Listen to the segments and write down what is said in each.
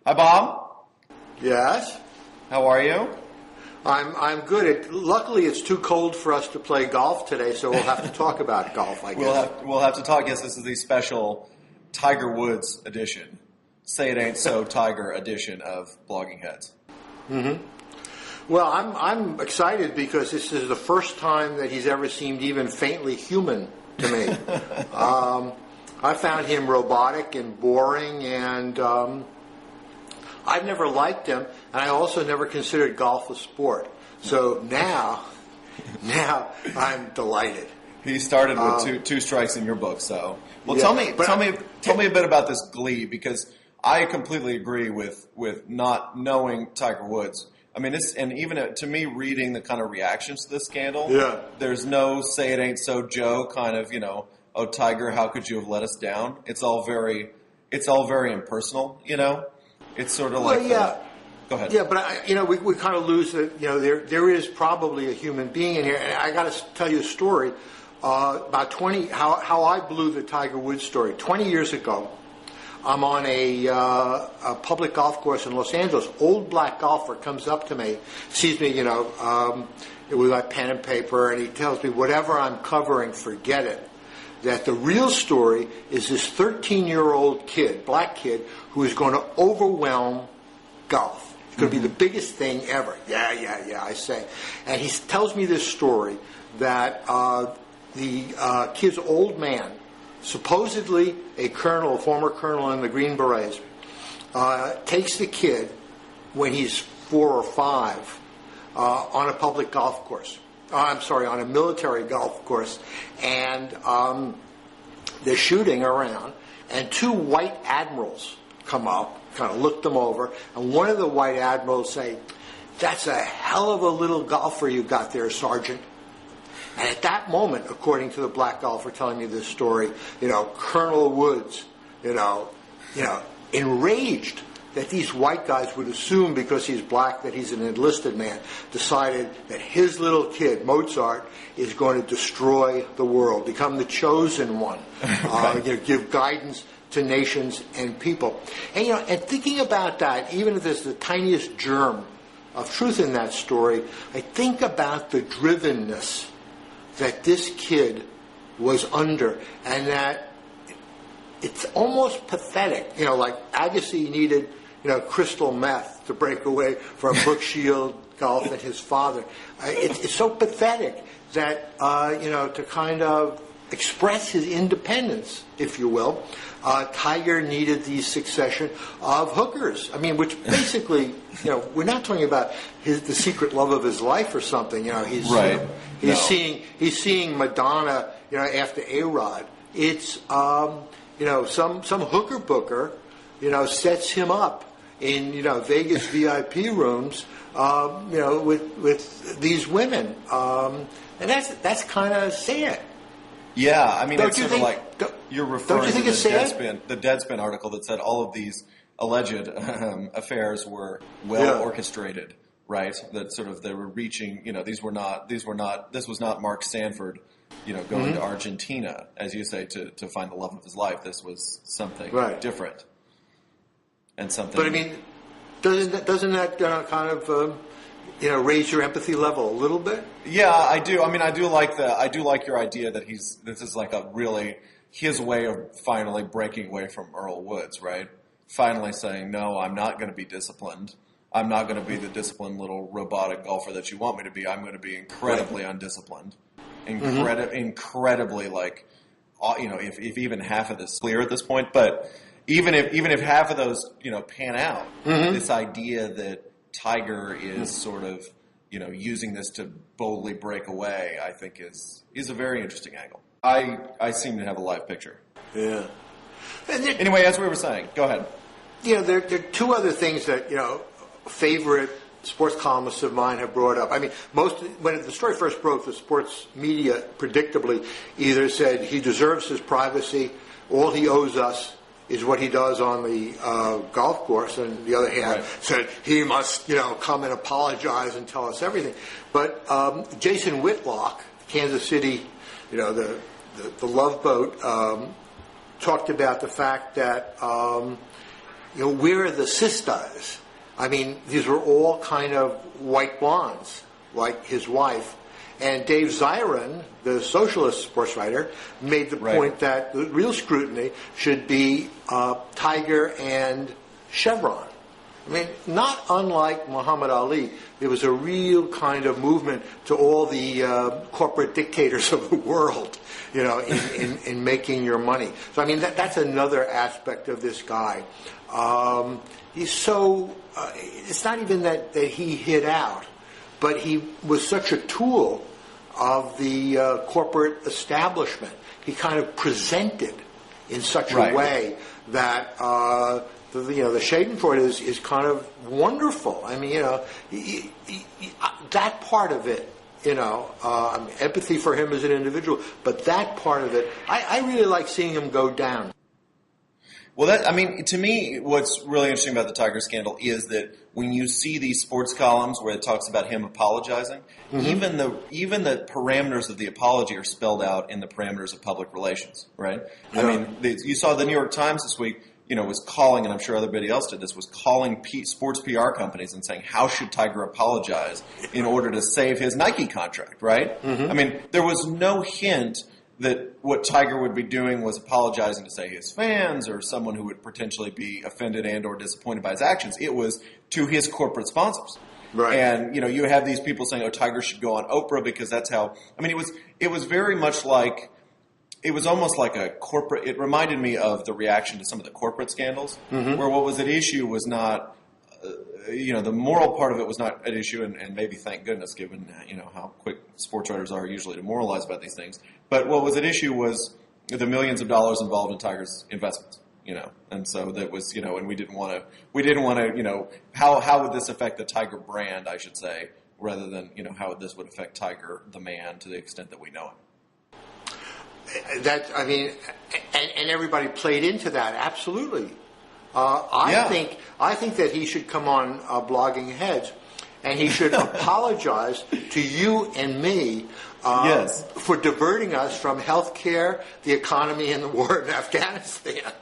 Hi, Bob. Yes? How are you? I'm good. Luckily, it's too cold for us to play golf today, so we'll have to talk about golf, I guess. We'll have to talk. Yes, this is the special Tiger Woods edition. Say it ain't so Tiger edition of Blogging Heads. Mm-hmm. Well, I'm excited because this is the first time that he's ever seemed even faintly human to me. I found him robotic and boring, and I've never liked him, and I also never considered golf a sport. So now I'm delighted. He started with two strikes in your book, so well. Yeah, Tell me a bit about this glee, because I completely agree with not knowing Tiger Woods. I mean, to me, reading the kind of reactions to this scandal, there's no "say it ain't so, Joe" kind of, oh, Tiger, how could you have let us down? It's all very impersonal, It's sort of like, go ahead. Yeah, but we kind of lose that. There is probably a human being in here, and I got to tell you a story about how I blew the Tiger Woods story. 20 years ago, I'm on a public golf course in Los Angeles. Old black golfer comes up to me, sees me, with my pen and paper, and he tells me, whatever I'm covering, forget it. That the real story is this 13-year-old kid, black kid, who is going to overwhelm golf. It's going to be the biggest thing ever. Yeah, I say. And he tells me this story that the kid's old man, supposedly a former colonel in the Green Berets, takes the kid when he's 4 or 5 on a public golf course. On a military golf course, and they're shooting around, and 2 white admirals come up, kind of look them over, and one of the white admirals say, "That's a hell of a little golfer you got there, Sergeant." And at that moment, according to the black golfer telling me this story, Colonel Woods, enraged that these white guys would assume because he's black that he's an enlisted man, decided that his little kid, Mozart, is going to destroy the world, become the chosen one, give guidance to nations and people. And thinking about that, even if there's the tiniest germ of truth in that story, I think about the drivenness that this kid was under, and that it's almost pathetic. Like Agassi needed, crystal meth to break away from Brooke Shield golf and his father. It's so pathetic that, to kind of express his independence, if you will, Tiger needed the succession of hookers. I mean, which basically, we're not talking about the secret love of his life or something. He's right. He's seeing Madonna, after A-Rod. It's some hooker booker, sets him up in Vegas VIP rooms, with these women, and that's kind of sad. Yeah, I mean, it's sort of like you're referring to the Deadspin article that said all of these alleged affairs were well orchestrated, right? That sort of they were reaching. This was not Mark Sanford, going to Argentina, as you say, to find the love of his life. This was something different, and something. But I mean, doesn't that kind of raise your empathy level a little bit? Yeah, I do. I mean, I do like your idea that this is like his way of finally breaking away from Earl Woods, right? Finally saying, no, I'm not going to be disciplined. I'm not going to be the disciplined little robotic golfer that you want me to be. I'm going to be incredibly undisciplined. Incredibly, if even half of this is clear at this point, but even if half of those, pan out, this idea that Tiger is sort of, using this to boldly break away, I think is a very interesting angle. I seem to have a live picture. Yeah. Anyway, as we were saying, go ahead. There are 2 other things that, favorite sports columnists of mine have brought up. I mean, when the story first broke, the sports media predictably either said he deserves his privacy, all he owes us is what he does on the golf course, and the other hand said he must, come and apologize and tell us everything. But Jason Whitlock, Kansas City, the Love Boat, talked about the fact that where are the sisters? I mean, these were all kind of white blondes, like his wife. And Dave Zirin, the socialist sports writer, made the point that the real scrutiny should be Tiger and Chevron. I mean, not unlike Muhammad Ali, there was a real kind of movement to all the corporate dictators of the world, in making your money. So, I mean, that's another aspect of this guy. He's so, it's not even that he hid out, but he was such a tool of the corporate establishment. He kind of presented in such a way that the schadenfreude is kind of wonderful. I mean, that part of it, empathy for him as an individual, but that part of it, I really like seeing him go down. Well, to me, what's really interesting about the Tiger scandal is that when you see these sports columns where it talks about him apologizing, even the parameters of the apology are spelled out in the parameters of public relations, right? Yeah. I mean, you saw the New York Times this week, was calling, and I'm sure everybody else did this, was calling sports PR companies and saying, how should Tiger apologize in order to save his Nike contract, right? I mean, there was no hint that what Tiger would be doing was apologizing to, say, his fans or someone who would potentially be offended and or disappointed by his actions. It was to his corporate sponsors. Right. And, you have these people saying, oh, Tiger should go on Oprah because that's how – I mean, it was very much like – it was almost like a corporate – it reminded me of the reaction to some of the corporate scandals where what was at issue was not the moral part of it was not at issue, and maybe thank goodness given, how quick sports writers are usually to moralize about these things. But what was at issue was the millions of dollars involved in Tiger's investments, and so that was, and we didn't want to, how would this affect the Tiger brand, I should say, rather than, how this would affect Tiger, the man, to the extent that we know him. And everybody played into that, absolutely. I think that he should come on Blogging Heads, and he should apologize to you and me for diverting us from healthcare, the economy, and the war in Afghanistan.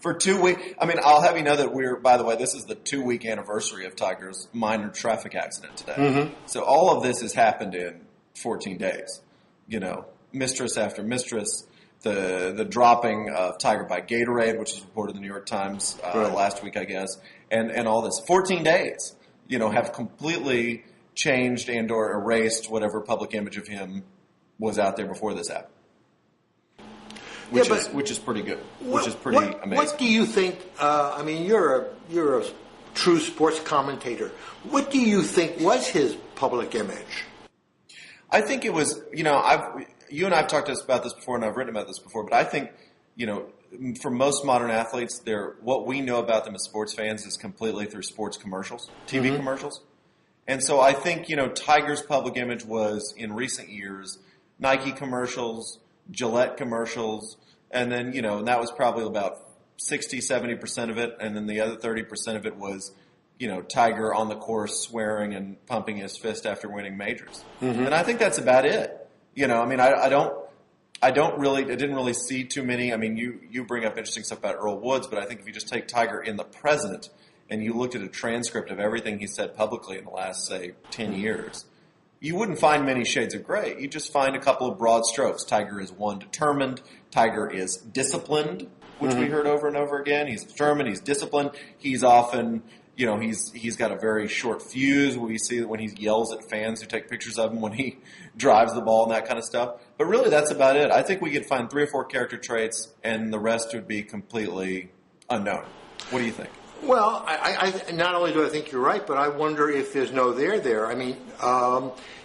For 2 weeks. I mean, I'll have you know that by the way, this is the 2-week anniversary of Tiger's minor traffic accident today. So all of this has happened in 14 days. Mistress after mistress. The dropping of Tiger by Gatorade, which was reported in the New York Times last week, I guess, and all this. 14 days, have completely changed and or erased whatever public image of him was out there before this happened. Which is pretty good. Which is pretty amazing. What do you think? You're a true sports commentator. What do you think was his public image? I think it was. You and I have talked about this before, and I've written about this before. But I think, for most modern athletes, what we know about them as sports fans is completely through sports commercials, TV commercials. And so I think, Tiger's public image was, in recent years, Nike commercials, Gillette commercials, and then, and that was probably about 60, 70% of it. And then the other 30% of it was, Tiger on the course swearing and pumping his fist after winning majors. And I think that's about it. I didn't really see too many. I mean, you bring up interesting stuff about Earl Woods, but I think if you just take Tiger in the present and you looked at a transcript of everything he said publicly in the last, say, 10 years, you wouldn't find many shades of gray. You just find a couple of broad strokes. Tiger is determined. Tiger is disciplined, which we heard over and over again. He's determined. He's disciplined. He's often, he's got a very short fuse. We see that when he yells at fans who take pictures of him when he drives the ball and that kind of stuff. But really, that's about it. I think we could find 3 or 4 character traits, and the rest would be completely unknown. What do you think? Well, I not only do I think you're right, but I wonder if there's no there. I mean,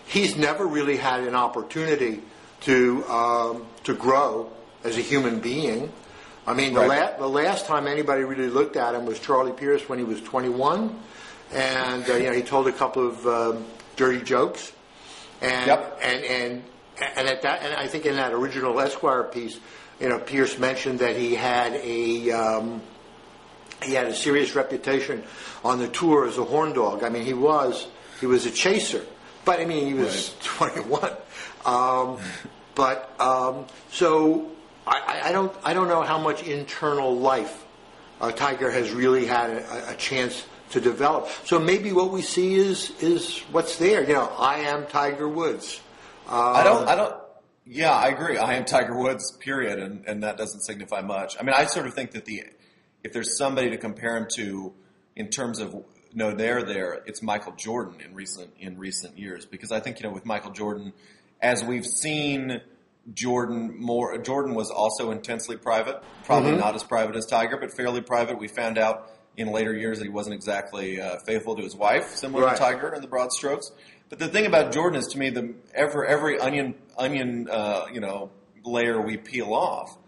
he's never really had an opportunity to grow as a human being. I mean, the last time anybody really looked at him was Charlie Pierce when he was 21, and he told a couple of dirty jokes, and at that, and I think in that original Esquire piece, Pierce mentioned that he had a serious reputation on the tour as a horn dog. I mean, he was a chaser, but I mean, he was 21. So I don't know how much internal life Tiger has really had a chance to develop. So maybe what we see is what's there. You know, I am Tiger Woods. Yeah, I agree. I am Tiger Woods, period, and that doesn't signify much. I mean, I sort of think that if there's somebody to compare him to in terms of it's Michael Jordan in recent years, because I think, you know, with Michael Jordan, as we've seen Jordan was also intensely private, probably not as private as Tiger, but fairly private. We found out in later years that he wasn't exactly faithful to his wife, similar to Tiger in the broad strokes. But the thing about Jordan is, to me, every onion layer we peel off,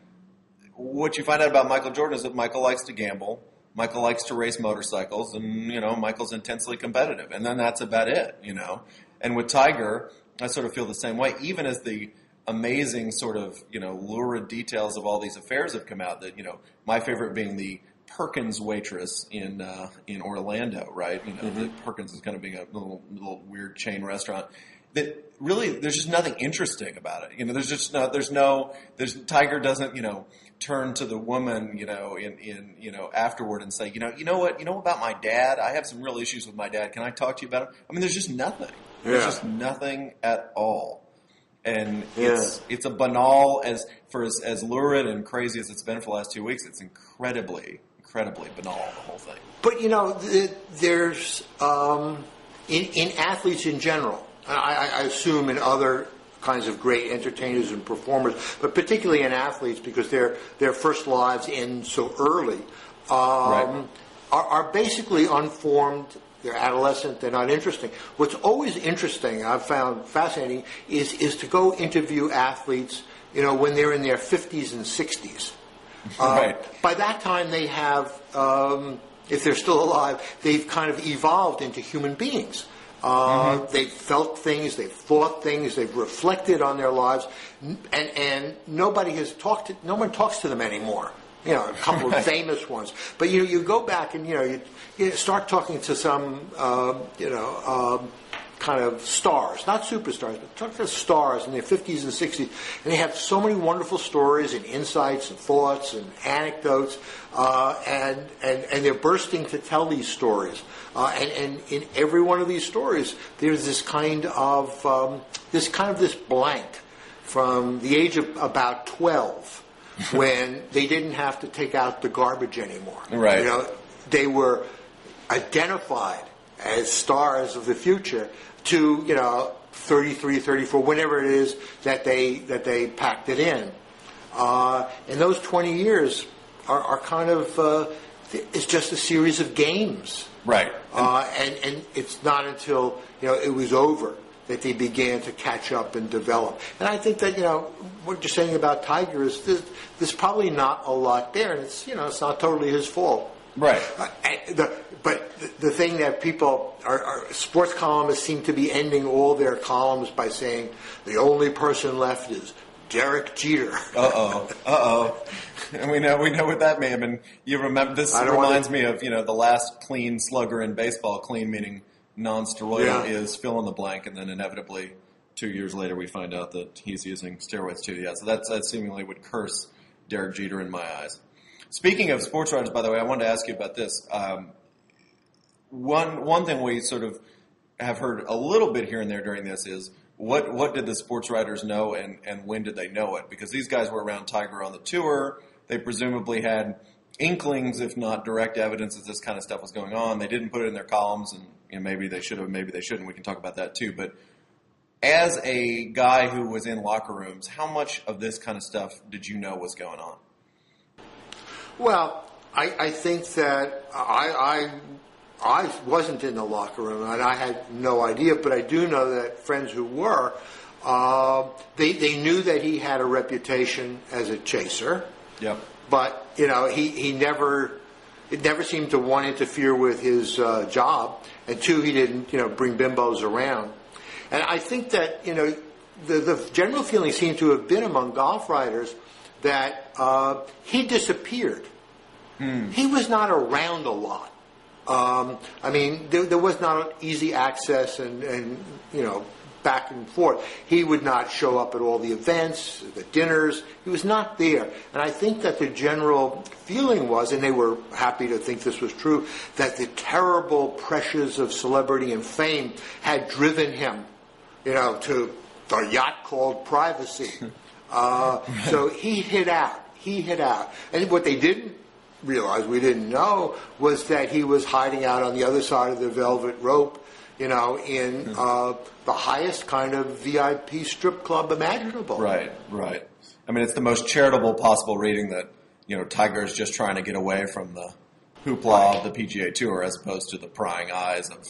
what you find out about Michael Jordan is that Michael likes to gamble, Michael likes to race motorcycles, and, you know, Michael's intensely competitive, and then that's about it, you know. And with Tiger, I sort of feel the same way, even as the amazing sort of, you know, lurid details of all these affairs have come out. That, you know, my favorite being the Perkins waitress in Orlando, right? You know, the Perkins is kind of being a little weird chain restaurant. That really, there's just nothing interesting about it. You know, Tiger doesn't, you know, turn to the woman, you know, afterward and say, you know what about my dad? I have some real issues with my dad. Can I talk to you about it? I mean, there's just nothing. There's just nothing at all. And it's a banal, as lurid and crazy as it's been for the last 2 weeks, it's incredibly banal, the whole thing. But, you know, there's, in athletes in general, I assume in other kinds of great entertainers and performers, but particularly in athletes, because their first lives end so early, are basically unformed. They're adolescent. They're not interesting. What's always interesting, I've found fascinating, is to go interview athletes, you know, when they're in their 50s and 60s. By that time, they have, if they're still alive, they've kind of evolved into human beings. They've felt things, they've thought things, they've reflected on their lives, and no one talks to them anymore. You know, a couple of famous ones. But you go back and you start talking to some kind of stars, not superstars, but talk to stars in their 50s and 60s, and they have so many wonderful stories and insights and thoughts and anecdotes, and they're bursting to tell these stories. And in every one of these stories, there's this kind of this blank from the age of about 12. When they didn't have to take out the garbage anymore. Right. You know, they were identified as stars of the future to, 33, 34, whenever it is that they packed it in. And those 20 years are kind of, it's just a series of games. Right. And it's not until, it was over that they began to catch up and develop. And I think that, what you're saying about Tiger is there's probably not a lot there, and it's not totally his fault. Right. But the thing that people, sports columnists seem to be ending all their columns by saying the only person left is Derek Jeter. Uh-oh. And we know what that may have been. You remember, this reminds me of, the last clean slugger in baseball, clean meaning non-steroidal, is fill in the blank, and then inevitably 2 years later we find out that he's using steroids too. Yeah, so that seemingly would curse Derek Jeter in my eyes. Speaking of sports writers, by the way, I wanted to ask you about this. One thing we sort of have heard a little bit here and there during this is what did the sports writers know, and when did they know it? Because these guys were around Tiger on the tour. They presumably had inklings, if not direct evidence, that this kind of stuff was going on. They didn't put it in their columns, and maybe they should have, maybe they shouldn't. We can talk about that too. But as a guy who was in locker rooms, how much of this kind of stuff did you know was going on? Well, I think that I wasn't in the locker room, and I had no idea, but I do know that friends who were, they knew that he had a reputation as a chaser. Yep. But, he never seemed to want to interfere with his job. And two, he didn't, bring bimbos around. And I think that, the general feeling seemed to have been among golf writers that he disappeared. He was not around a lot. There was not easy access and back and forth. He would not show up at all the events, the dinners. He was not there. And I think that the general feeling was, and they were happy to think this was true, that the terrible pressures of celebrity and fame had driven him, to the yacht called privacy. So he hid out. And what they didn't realize, we didn't know, was that he was hiding out on the other side of the velvet rope, in the highest kind of VIP strip club imaginable. Right. I mean, it's the most charitable possible reading that, Tiger is just trying to get away from the hoopla of the PGA Tour as opposed to the prying eyes of,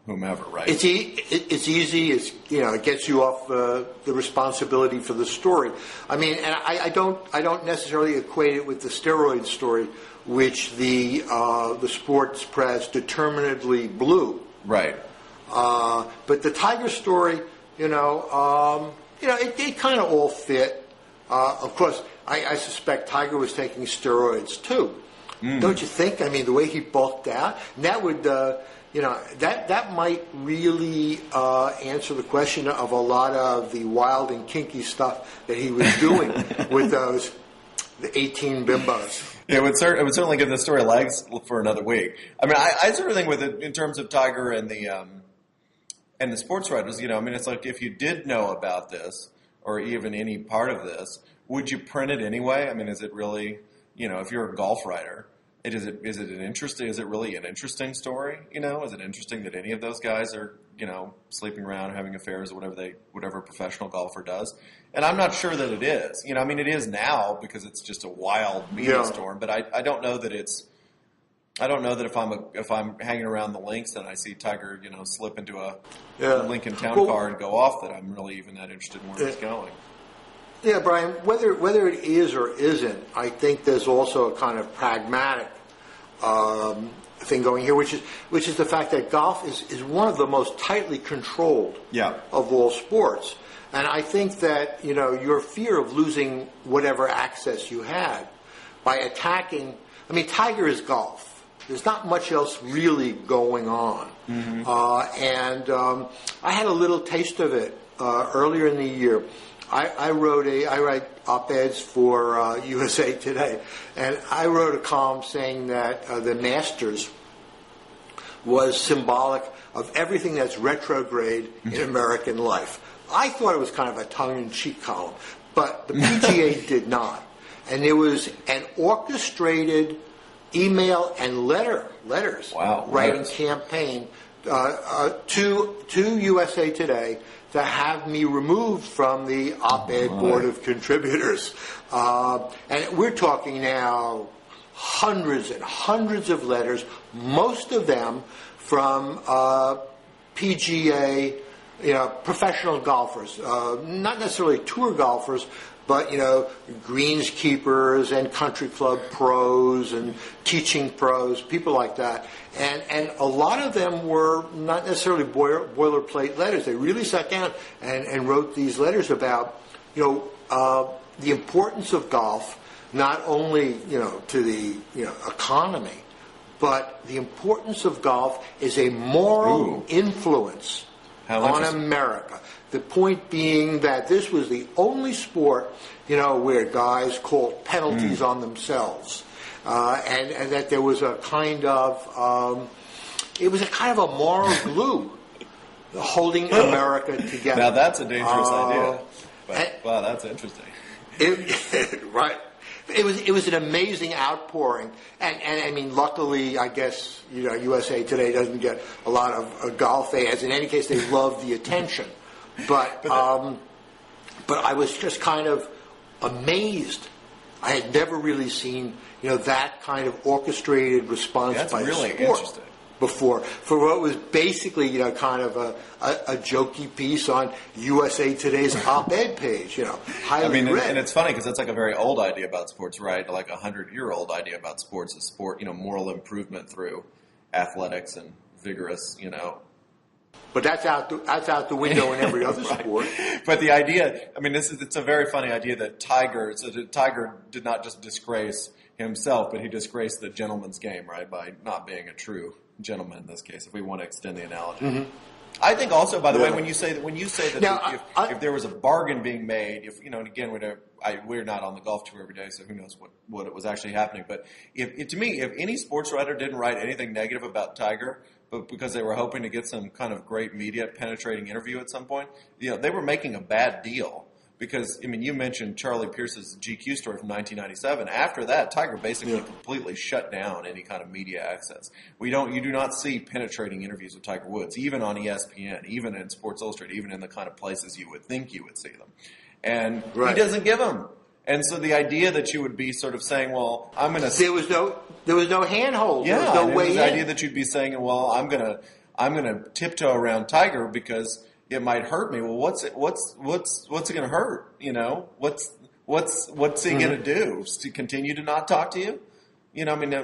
whomever, right? It's easy. It gets you off the responsibility for the story. I mean, and I don't necessarily equate it with the steroid story, which the sports press determinedly blew. Right. But the Tiger story, it kind of all fit. Of course, I suspect Tiger was taking steroids too. Don't you think? I mean, the way he bulked out, and that would. That might really answer the question of a lot of the wild and kinky stuff that he was doing with the 18 bimbos. It would certainly give the story legs for another week. I mean, I sort of think with it in terms of Tiger and the sportswriters. It's like if you did know about this or even any part of this, would you print it anyway? I mean, is it really, if you're a golf writer? Is it really an interesting story? Is it interesting that any of those guys are, sleeping around, having affairs, or whatever a professional golfer does? And I'm not sure that it is. It is now because it's just a wild media storm. But I don't know that if I'm hanging around the links and I see Tiger, slip into a Lincoln Town car and go off, that I'm really even that interested in where he's going. Yeah, Brian, whether it is or isn't, I think there's also a kind of pragmatic thing going here, which is the fact that golf is one of the most tightly controlled of all sports. And I think that, your fear of losing whatever access you had by attacking, Tiger is golf. There's not much else really going on. Mm-hmm. I had a little taste of it earlier in the year. I write op-eds for USA Today, and I wrote a column saying that the Masters was symbolic of everything that's retrograde in American life. I thought it was kind of a tongue-in-cheek column, but the PGA did not. And there was an orchestrated email and letters writing campaign to USA Today to have me removed from the op-ed board of contributors. And we're talking now hundreds and hundreds of letters, most of them from PGA, professional golfers, not necessarily tour golfers, but, greenskeepers and country club pros and teaching pros, people like that. And a lot of them were not necessarily boilerplate letters. They really sat down and wrote these letters about, the importance of golf, not only, to the, economy, but the importance of golf is a moral influence on America. The point being that this was the only sport, where guys called penalties on themselves, and that there was a kind of, a moral glue holding America together. Now that's a dangerous idea. But, wow, that's interesting. Right. It was an amazing outpouring, and luckily, I guess USA Today doesn't get a lot of golf ads. In any case, they love the attention. But I was just kind of amazed. I had never really seen that kind of orchestrated response by really sport interesting. Before, for what was basically kind of a jokey piece on USA Today's op-ed page, highly read. And it's funny because it's like a very old idea about sports, right? Like 100-year-old idea about sports is moral improvement through athletics and vigorous, But that's out the window in every other sport. But the idea, it's a very funny idea that Tiger did not just disgrace himself, but he disgraced the gentleman's game, right, by not being a true gentleman in this case, if we want to extend the analogy. Mm-hmm. I think also, by the way, when you say that now, if there was a bargain being made, if and again, we're not on the golf tour every day, so who knows what it was actually happening. But to me, if any sports writer didn't write anything negative about Tiger, but because they were hoping to get some kind of great media penetrating interview at some point, they were making a bad deal. Because, you mentioned Charlie Pierce's GQ story from 1997. After that, Tiger basically completely shut down any kind of media access. You do not see penetrating interviews with Tiger Woods, even on ESPN, even in Sports Illustrated, even in the kind of places you would think you would see them. And he doesn't give them. And so the idea that you would be sort of saying, well, I'm going to... There was no handhold. Yeah, there was no way in. The idea that you'd be saying, well, I'm going to tiptoe around Tiger because... it might hurt me. Well, what's it going to hurt? What's he going to do? To continue to not talk to you?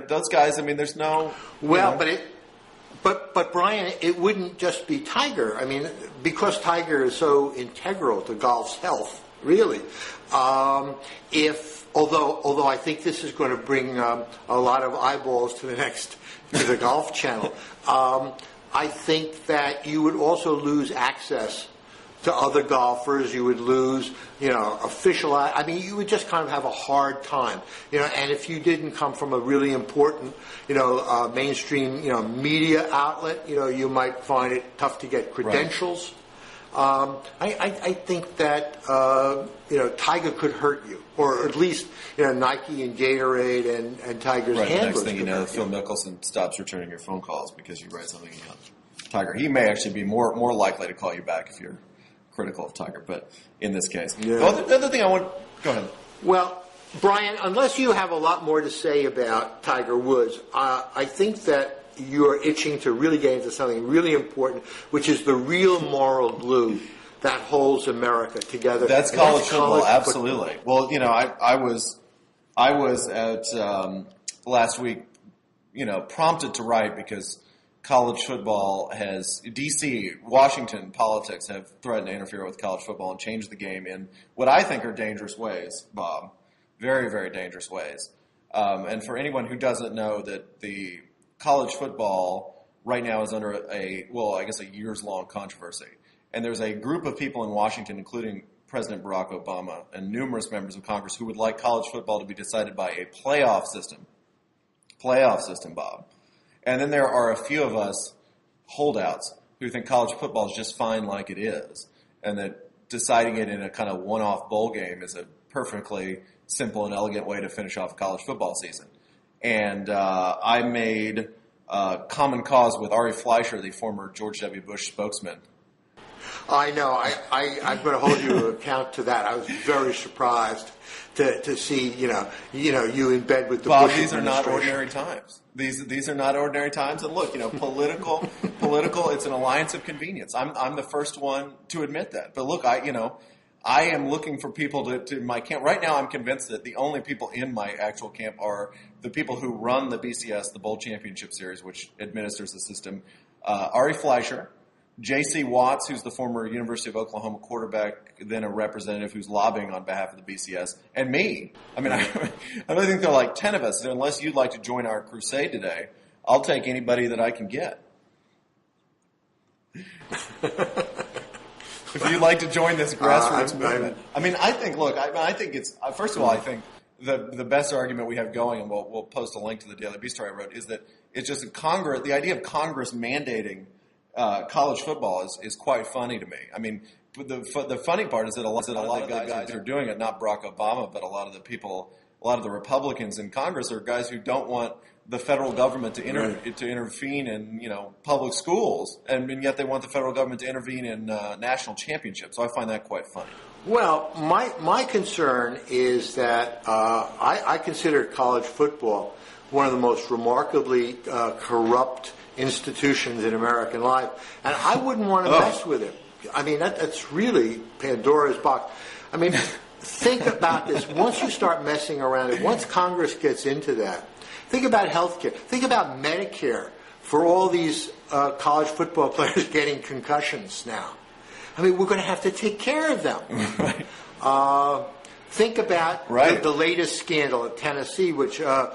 Those guys. There's no. Well, but Bryan, it wouldn't just be Tiger. Because Tiger is so integral to golf's health, really. Although I think this is going to bring a lot of eyeballs to the Golf Channel. I think that you would also lose access to other golfers. You would lose, official. You would just kind of have a hard time, And if you didn't come from a really important, mainstream, media outlet, you might find it tough to get credentials. Right. I think that Tiger could hurt you, or at least Nike and Gatorade and Tiger's handlers. The next thing you know, Phil Mickelson stops returning your phone calls because you write something about Tiger. He may actually be more likely to call you back if you're critical of Tiger, but in this case, the other thing go ahead. Well, Bryan, unless you have a lot more to say about Tiger Woods, I think that you're itching to really get into something really important, which is the real moral glue that holds America together. That's college football, absolutely. Well, I was at last week, prompted to write because college football has D.C., Washington politics have threatened to interfere with college football and change the game in what I think are dangerous ways, Bob, very, very dangerous ways. And for anyone who doesn't know that the college football right now is under a years-long controversy. And there's a group of people in Washington, including President Barack Obama and numerous members of Congress, who would like college football to be decided by a playoff system. Playoff system, Bob. And then there are a few of us holdouts who think college football is just fine like it is, and that deciding it in a kind of one-off bowl game is a perfectly simple and elegant way to finish off a college football season. And I made common cause with Ari Fleischer, the former George W. Bush spokesman. I know. I'm going to hold you to account to that. I was very surprised to see you in bed with the Bob, Bush these are not ordinary times. These are not ordinary times. And look, political. It's an alliance of convenience. I'm the first one to admit that. But look, I am looking for people to my camp. Right now, I'm convinced that the only people in my actual camp are the people who run the BCS, the Bowl Championship Series, which administers the system. Ari Fleischer, J.C. Watts, who's the former University of Oklahoma quarterback, then a representative who's lobbying on behalf of the BCS, and me. I really think there are like 10 of us. So unless you'd like to join our crusade today, I'll take anybody that I can get. If you'd like to join this grassroots movement. I think it's, first of all, I think the best argument we have going, and we'll post a link to the Daily Beast story I wrote, is that it's just the idea of Congress mandating college football is quite funny to me. The funny part is that a lot of the guys who are doing it, not Barack Obama, but a lot of the Republicans in Congress are guys who don't want the federal government to intervene in public schools, and yet they want the federal government to intervene in national championships. So I find that quite funny. Well, my concern is that I consider college football one of the most remarkably corrupt institutions in American life, and I wouldn't want to mess with it. That's really Pandora's box. Think about this. Once you start messing around it, once Congress gets into that, think about health care. Think about Medicare for all these college football players getting concussions now. We're going to have to take care of them. Right. Think about the latest scandal at Tennessee, which the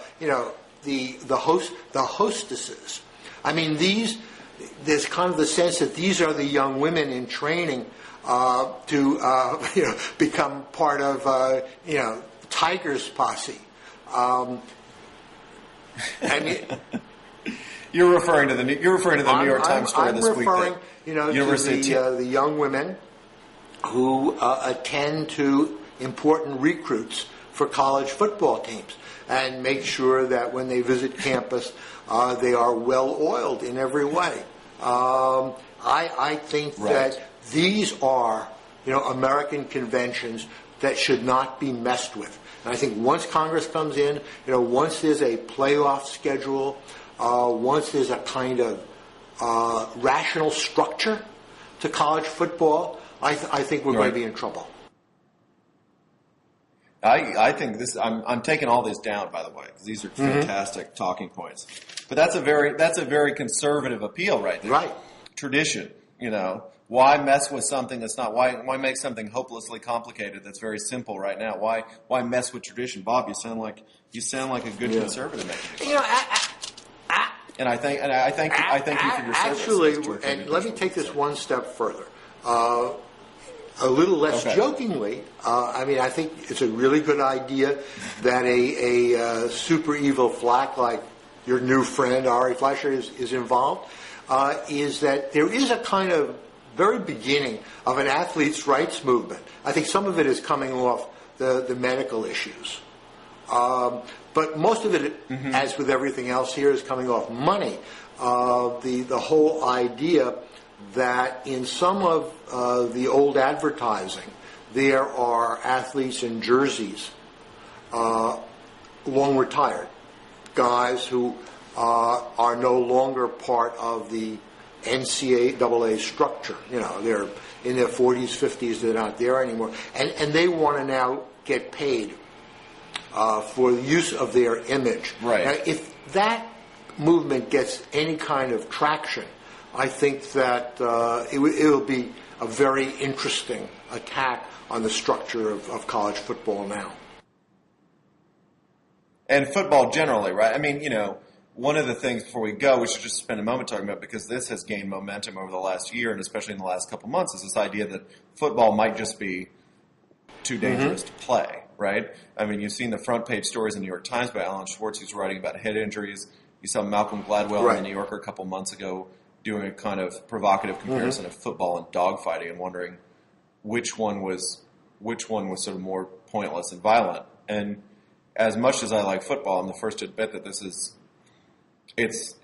hostesses. there's kind of the sense that these are the young women in training to become part of Tiger's posse. I mean, you're referring to the New York Times story this week. I'm referring, to the young women who attend to important recruits for college football teams and make sure that when they visit campus, they are well oiled in every way. I think that these are, American conventions that should not be messed with. And I think once Congress comes in, once there's a playoff schedule, once there's a kind of rational structure to college football, I think we're going to be in trouble. I think this. I'm taking all this down, by the way, because these are fantastic talking points. But that's a very conservative appeal, right there. Right. Tradition. Why mess with something that's not? Why make something hopelessly complicated that's very simple right now? Why mess with tradition, Bob? You sound like a good conservative. And I thank you for your service. Actually, and let me take this one step further. A little less jokingly, I think it's a really good idea that a super evil flack like your new friend Ari Fleischer is involved. Is that there is a kind of very beginning of an athletes' rights movement. I think some of it is coming off the medical issues. But most of it, as with everything else here, is coming off money. The whole idea that in some of the old advertising, there are athletes in jerseys, long retired, guys who are no longer part of the NCAA structure. They're in their 40s, 50s, they're not there anymore. And they want to now get paid for the use of their image. Right. Now, if that movement gets any kind of traction, I think that it will be a very interesting attack on the structure of college football now. And football generally, right? I mean, one of the things before we go, we should just spend a moment talking about, because this has gained momentum over the last year and especially in the last couple months, is this idea that football might just be too dangerous to play, right? I mean, you've seen the front page stories in the New York Times by Alan Schwartz, who's writing about head injuries. You saw Malcolm Gladwell in the New Yorker a couple months ago doing a kind of provocative comparison of football and dogfighting and wondering which one was sort of more pointless and violent. And as much as I like football, I'm the first to admit that this is it's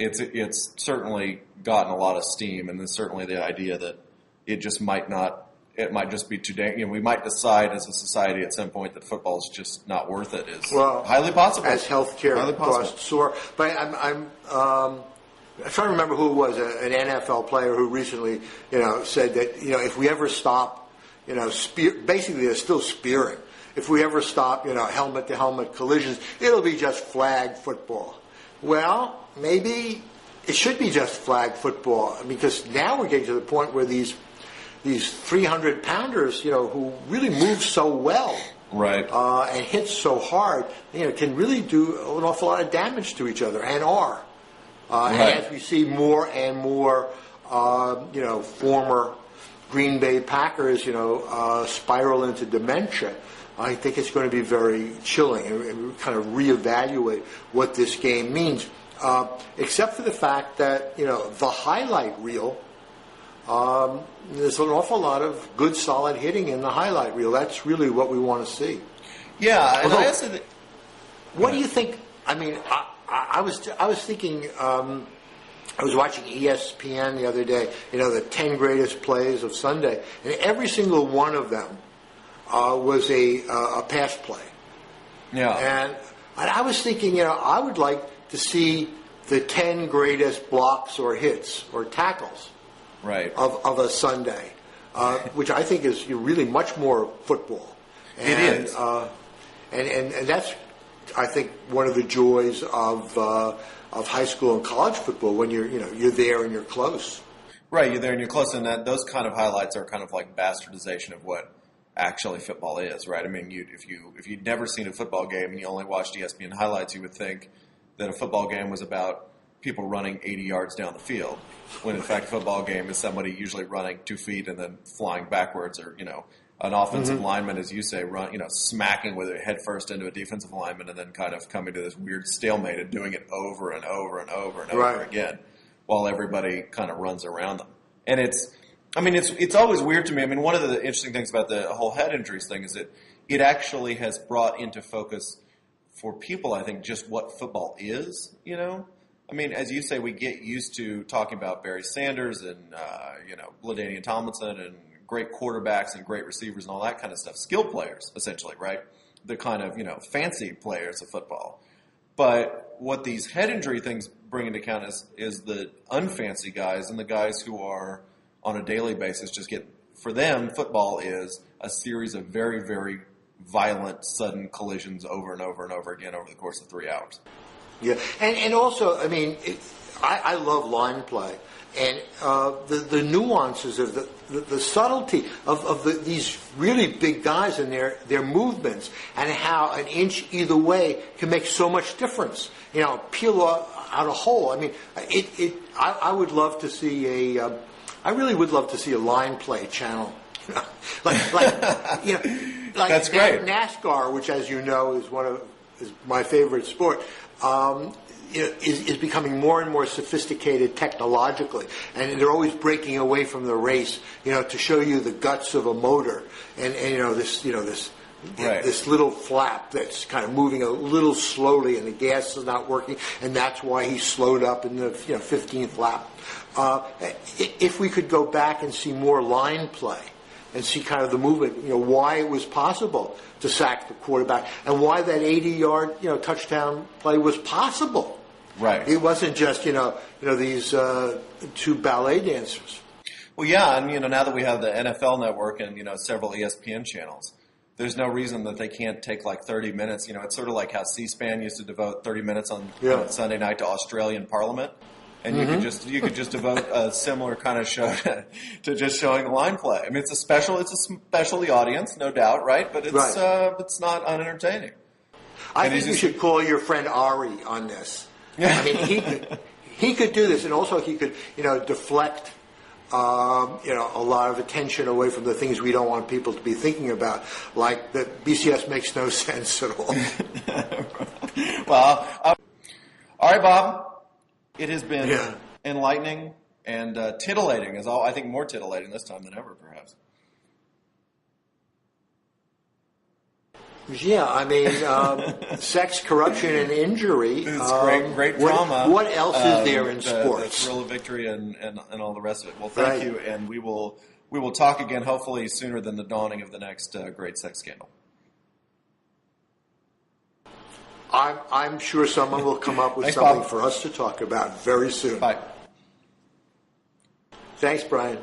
certainly gotten a lot of steam, and there's certainly the idea that it might just be too dangerous. We might decide as a society at some point that football is just not worth it. Is highly possible as healthcare costs soar. But I'm trying to remember who it was, an NFL player who recently said that if we ever stop basically they're still spearing. If we ever stop helmet to helmet collisions, it'll be just flag football. Well, maybe it should be just flag football, because now we're getting to the point where these 300-pounders, who really move so well, right, and hit so hard, can really do an awful lot of damage to each other, and are. And as we see more and more, former Green Bay Packers, spiral into dementia, I think it's going to be very chilling, and kind of reevaluate what this game means. Except for the fact that the highlight reel. There's an awful lot of good, solid hitting in the highlight reel. That's really what we want to see. Yeah. And what do you think? I mean, I was thinking. I was watching ESPN the other day. The 10 greatest plays of Sunday, and every single one of them was a pass play. Yeah. And I was thinking, I would like to see the 10 greatest blocks or hits or tackles. Right. Of a Sunday, which I think is really much more football. And, it is. And that's, I think, one of the joys of high school and college football, when you're there and you're close. Right, you're there and you're close, and those kind of highlights are kind of like bastardization of what actually football is, right? I mean, if you'd never seen a football game and you only watched ESPN highlights, you would think that a football game was about people running 80 yards down the field, when in fact a football game is somebody usually running 2 feet and then flying backwards, or an offensive lineman, as you say, smacking with it head first into a defensive lineman and then kind of coming to this weird stalemate and doing it over and over and over and over again while everybody kind of runs around them. And it's always weird to me. I mean, one of the interesting things about the whole head injuries thing is that it actually has brought into focus for people, I think, just what football is, I mean, as you say, we get used to talking about Barry Sanders and, LaDainian Tomlinson and great quarterbacks and great receivers and all that kind of stuff. Skilled players, essentially, right? The kind of, fancy players of football. But what these head injury things bring into account is the unfancy guys and the guys who are on a daily basis for them, football is a series of very, very violent, sudden collisions over and over and over again over the course of 3 hours. Yeah, and also, I mean, I love line play, and the nuances of the subtlety of these really big guys and their movements, and how an inch either way can make so much difference. Peel out a hole. I mean, I would love to see I really would love to see a line play channel. like That's great. NASCAR, which, as you know, is my favorite sport, is becoming more and more sophisticated technologically, and they're always breaking away from the race, to show you the guts of a motor, and this little flap that's kind of moving a little slowly, and the gas is not working, and that's why he slowed up in the 15th lap. If we could go back and see more line play, and see kind of the movement, why it was possible to sack the quarterback, and why that 80-yard, touchdown play was possible. Right. It wasn't just, these two ballet dancers. Well, yeah, and now that we have the NFL Network and several ESPN channels, there's no reason that they can't take like 30 minutes. It's sort of like how C-SPAN used to devote 30 minutes on Sunday night to Australian Parliament. And you could just devote a similar kind of show to just showing line play. I mean, it's a specialty audience, no doubt, right? But it's not unentertaining. I think you should call your friend Ari on this. I mean, he could do this, and also he could deflect a lot of attention away from the things we don't want people to be thinking about, like that BCS makes no sense at all. Well, all right, Bob. It has been enlightening and titillating, I think more titillating this time than ever, perhaps. Yeah, I mean, sex, corruption, and injury. It's great drama. What else is there in sports? The thrill of victory and all the rest of it. Well, thank you, and we will talk again, hopefully sooner than the dawning of the next great sex scandal. I'm sure someone will come up with something for us to talk about very soon. Bye. Thanks, Bryan.